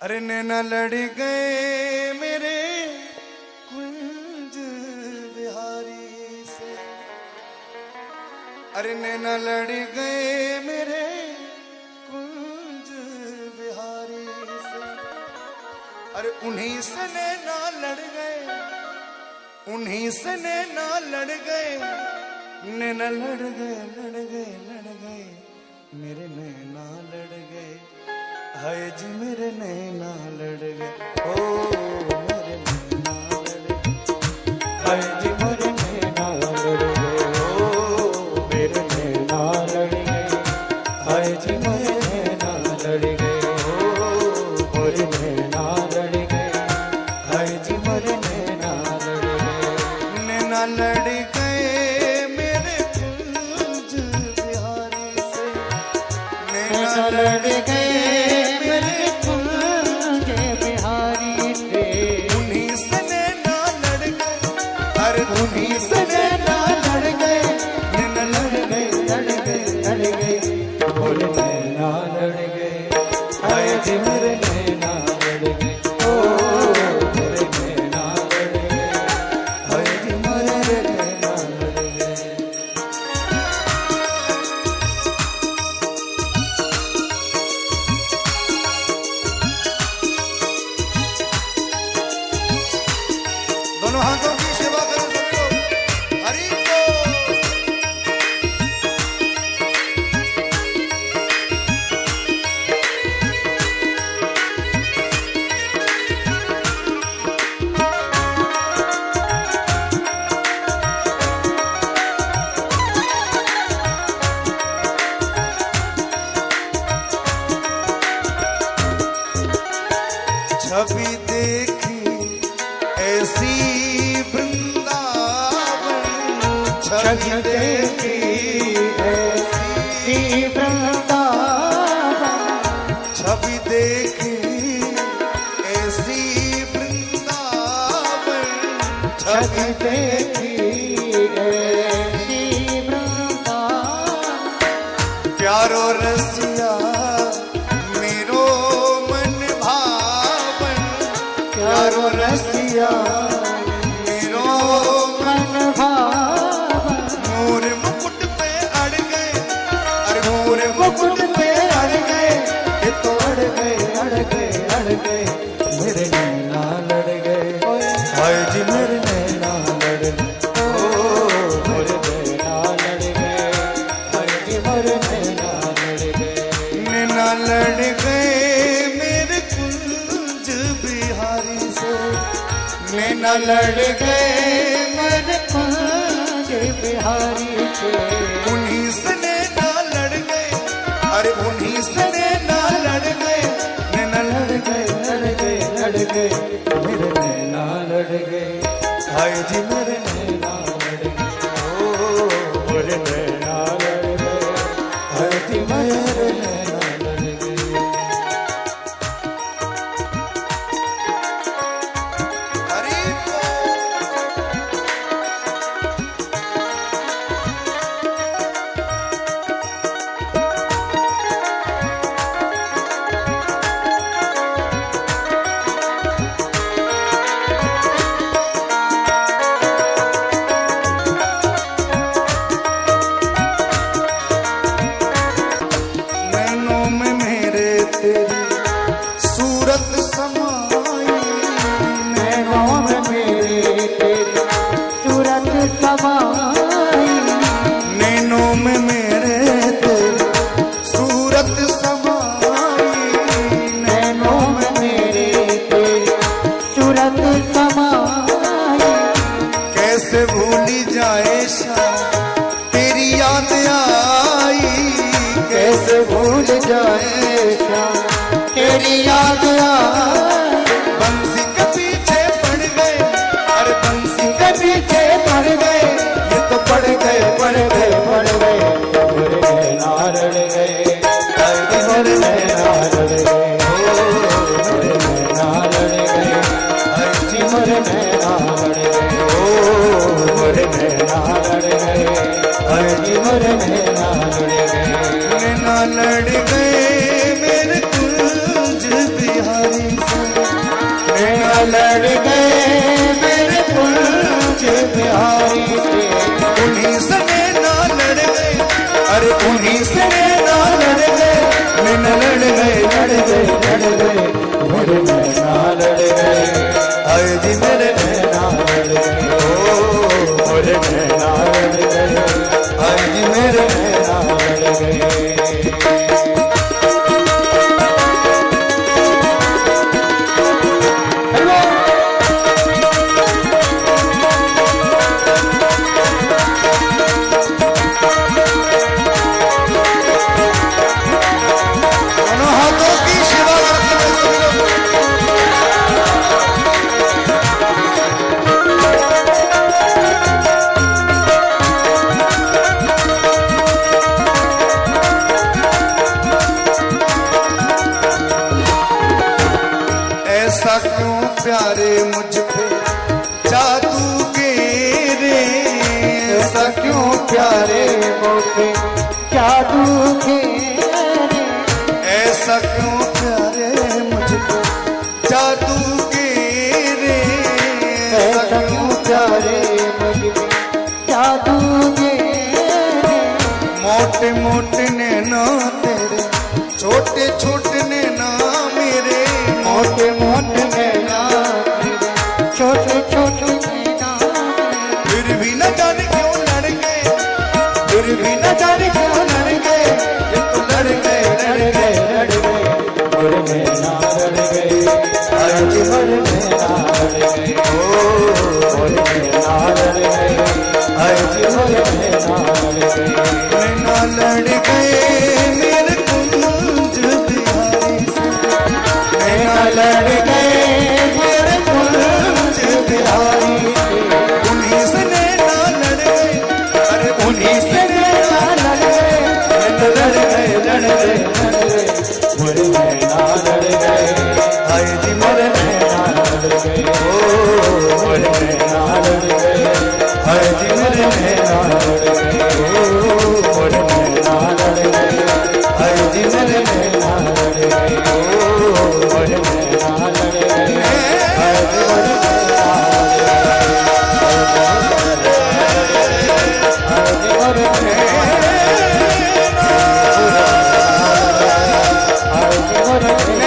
अरे नैना लड़ गए मेरे कुंज बिहारी से, अरे नैना लड़ गए मेरे कुंज बिहारी से, अरे उन्हीं से नैना लड़ गए, उन्हीं से नैना लड़ गए, नैना लड़ गए लड़ गए लड़ गए मेरे नैना लड़ गए, हाय जी मेरे नैना लड़ गए, ओ मेरे नैना लड़ गए, हाय जी मेरे नैना लड़ गए, ओ मेरे नैना लड़ गए, हाय जी मेरे नैना लड़ गए, ओ मेरे नैना लड़ गए, हाय जी मेरे नैना लड़ गए, नैना लड़ गए मेरे कुंज बिहारी से, नैना लड़ गए उन्हीं से नैना लड़ गए, नैना लड़ गए लड़ गए लड़ गए मेरे नैना लड़ गए, हाय जी मेरे नैना लड़ गए, ओ मेरे नैना लड़ गए, हाय जी मेरे नैना लड़ गए। दोनों हाथों की सेवा करो सभी लोग, हरि छवि देखी ऐसी वृंदावन, छवि देखी ऐसी वृंदावन, छवि देखी ऐसी वृंदावन, छवि देखी ऐसी वृंदावन, प्यारो रसिया मेरो मन भावन, प्यारो रसिया मेरो मन भावन, मोर मुकुट पे अड़ गए, अरे मोर मुकुट पे अड़ गए, ये तो अड़ गए अड़ गए अड़ गए मेरे नैना लड़ गए, हाय जी मेरे नैना लड़ गए, ओ मेरे नैना लड़ गए, हाय जी मेरे नैना लड़ गए, नैना लड़ गए मेरे कुंज बिहारी से, नैना लड़ गए मेरे कुंज बिहारी से, उन्हीं से नैना लड़ गए, अरे उन्हीं से नैना लड़ गए, नैना लड़ गए लड़ गए लड़ गए मेरे नैना लड़ गए, हाय जी मेरे नैना लड़ गए, ओ मेरे नैना लड़ गए, हाय जी मेरे नैना लड़ गए। हरि नैनों में मेरे तेरी सूरत समाई, नैनों में मेरे तेरी सूरत समाई, नैनों में मेरे तेरी सूरत समाई, नैनों में मेरे तेरी सूरत समाई, कैसे भूली जाए शाम तेरी याद आई, कैसे भूल जाए शाम तेरी याद आई, बंसी के पीछे पड़ गए, अरे बंसी के पीछे पड़ गए, ये तो पड़ गए पड़ गए पड़ गए मेरे नैना लड़ गए, हाय जी मेरे नैना लड़ गए, ओ मेरे नैना लड़ गए, हाय जी मेरे नैना लड़ गए, ओ मेरे नैना लड़ गए, हाय जी मेरे नैना लड़ गए, नैना लड़ गए मेरे कुंज बिहारी। लड़ गए मेरे कुंज बिहारी से, उन्हीं से ना लड़ गए, अरे उन्हीं से ना लड़ गए, नैना लड़ गए लड़ गए लड़ गए, मेरे नैना लड़ गए, आए जी मेरे नैना लड़ गए, ओ मेरे नैना लड़ गए, आए जी मेरे नैना लड़ गए। ऐसा क्यों प्यारे मुझ पे जादू के रे, ऐसा क्यों प्यारे मुझ पे जादू के रे, ऐसा क्यों प्यारे मुझ पे जादू के रे, ऐसा क्यों प्यारे मुझ पे जादू के रे, मोटे मोटे नैना तेरे, छोटे छोटे नैना मेरे, मोटे मोटे नैना छोटे छोटे नैना, फिर भी न जाने क्यों लड़ गए, फिर भी न जाने क्यों लड़ गए, ये तो लड़ गए लड़ गए लड़ गए, मोरे नैना लड़ गए, आज मोरे नैना लड़ गए, ओ मोरे नैना लड़ गए, आज मोरे नैना लड़ गए, नैना लड़ गए मेरे कुंज बिहारी से, नैना लड़ गए मेरे कुंज बिहारी से, उन्हीं से नैना लड़ गए, अरे उन्हीं से नैना लड़ गए, लड़ गए लड़ गए लड़ गए, मोरे नैना लड़ गए, हाय जी मोरे नैना लड़ गए, ओ मोरे नैना लड़ गए, हाय जी मोरे नैना लड़ गए, ओ मोरे नैना लड़ गए, हाय जी मोरे नैना लड़ गए, ओ मोरे नैना लड़ गए, हाय जी मोरे नैना लड़ गए, हाय जी मोरे नैना